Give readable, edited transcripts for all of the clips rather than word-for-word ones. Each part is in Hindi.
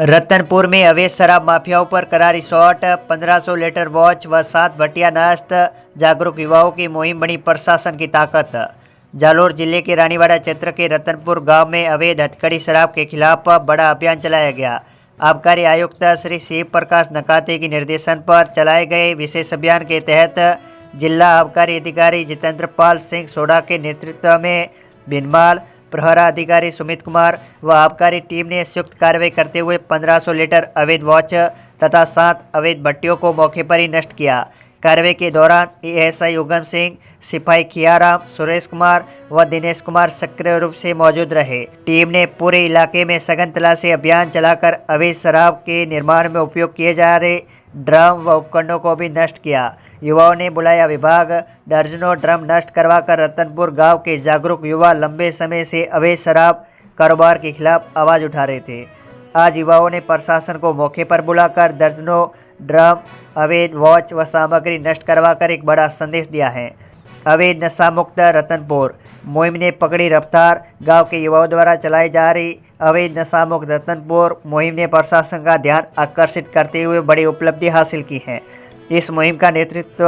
रतनपुर में अवैध शराब माफियाओं पर करारी शॉट, 1500 लीटर वॉच व 7 भट्टियां नष्ट। जागरूक युवाओं की मुहिम बनी प्रशासन की ताकत। जालोर जिले के रानीवाड़ा क्षेत्र के रतनपुर गांव में अवैध हथकड़ी शराब के खिलाफ बड़ा अभियान चलाया गया। आबकारी आयुक्त श्री शिव प्रकाश नकाते के निर्देशन पर चलाए गए विशेष अभियान के तहत जिला आबकारी अधिकारी जितेंद्र पाल सिंह सोडा के नेतृत्व में बिनमाल प्रहरा अधिकारी सुमित कुमार व आबकारी टीम ने संयुक्त कार्रवाई करते हुए 1500 लीटर अवैध वॉच तथा 7 अवैध भट्टियों को मौके पर ही नष्ट किया। कार्रवाई के दौरान एएसआई उगम सिंह, सिपाही खियाराम, सुरेश कुमार व दिनेश कुमार सक्रिय रूप से मौजूद रहे। टीम ने पूरे इलाके में सघन तलाशी अभियान चलाकर अवैध शराब के निर्माण में उपयोग किए जा रहे ड्रम व उपकरणों को भी नष्ट किया। युवाओं ने बुलाया विभाग, दर्जनों ड्रम नष्ट करवाकर रतनपुर गांव के जागरूक युवा लंबे समय से अवैध शराब कारोबार के खिलाफ आवाज़ उठा रहे थे। आज युवाओं ने प्रशासन को मौके पर बुलाकर दर्जनों ड्रम, अवैध वॉच व सामग्री नष्ट करवाकर एक बड़ा संदेश दिया है। अवैध नशा मुक्त रतनपुर मुहिम ने पकड़ी रफ्तार। गांव के युवाओं द्वारा चलाई जा रही अवैध नशा मुक्त रतनपुर मुहिम ने प्रशासन का ध्यान आकर्षित करते हुए बड़ी उपलब्धि हासिल की है। इस मुहिम का नेतृत्व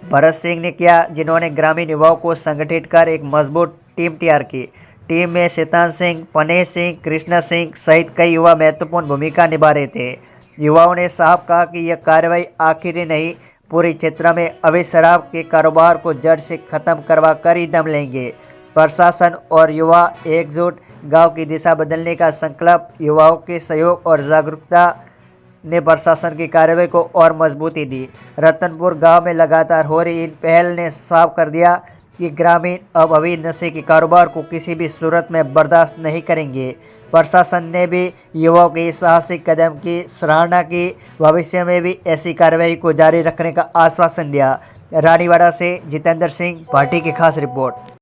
भरत सिंह ने किया, जिन्होंने ग्रामीण युवाओं को संगठित कर एक मजबूत टीम तैयार की। टीम में शैतान सिंह, पनेश सिंह, कृष्णा सिंह सहित कई युवा महत्वपूर्ण भूमिका निभा रहे थे। युवाओं ने साफ कहा कि यह कार्रवाई आखिरी नहीं, पूरे क्षेत्र में अवैध शराब के कारोबार को जड़ से खत्म करवा कर ही दम लेंगे। प्रशासन और युवा एकजुट, गांव की दिशा बदलने का संकल्प। युवाओं के सहयोग और जागरूकता ने प्रशासन की कार्रवाई को और मजबूती दी। रतनपुर गांव में लगातार हो रही इन पहल ने साफ कर दिया कि ग्रामीण अब अवैध नशे के कारोबार को किसी भी सूरत में बर्दाश्त नहीं करेंगे। प्रशासन ने भी युवाओं के इस साहसिक कदम की सराहना की। भविष्य में भी ऐसी कार्रवाई को जारी रखने का आश्वासन दिया। रानीवाड़ा से जितेंद्र सिंह, पार्टी की खास रिपोर्ट।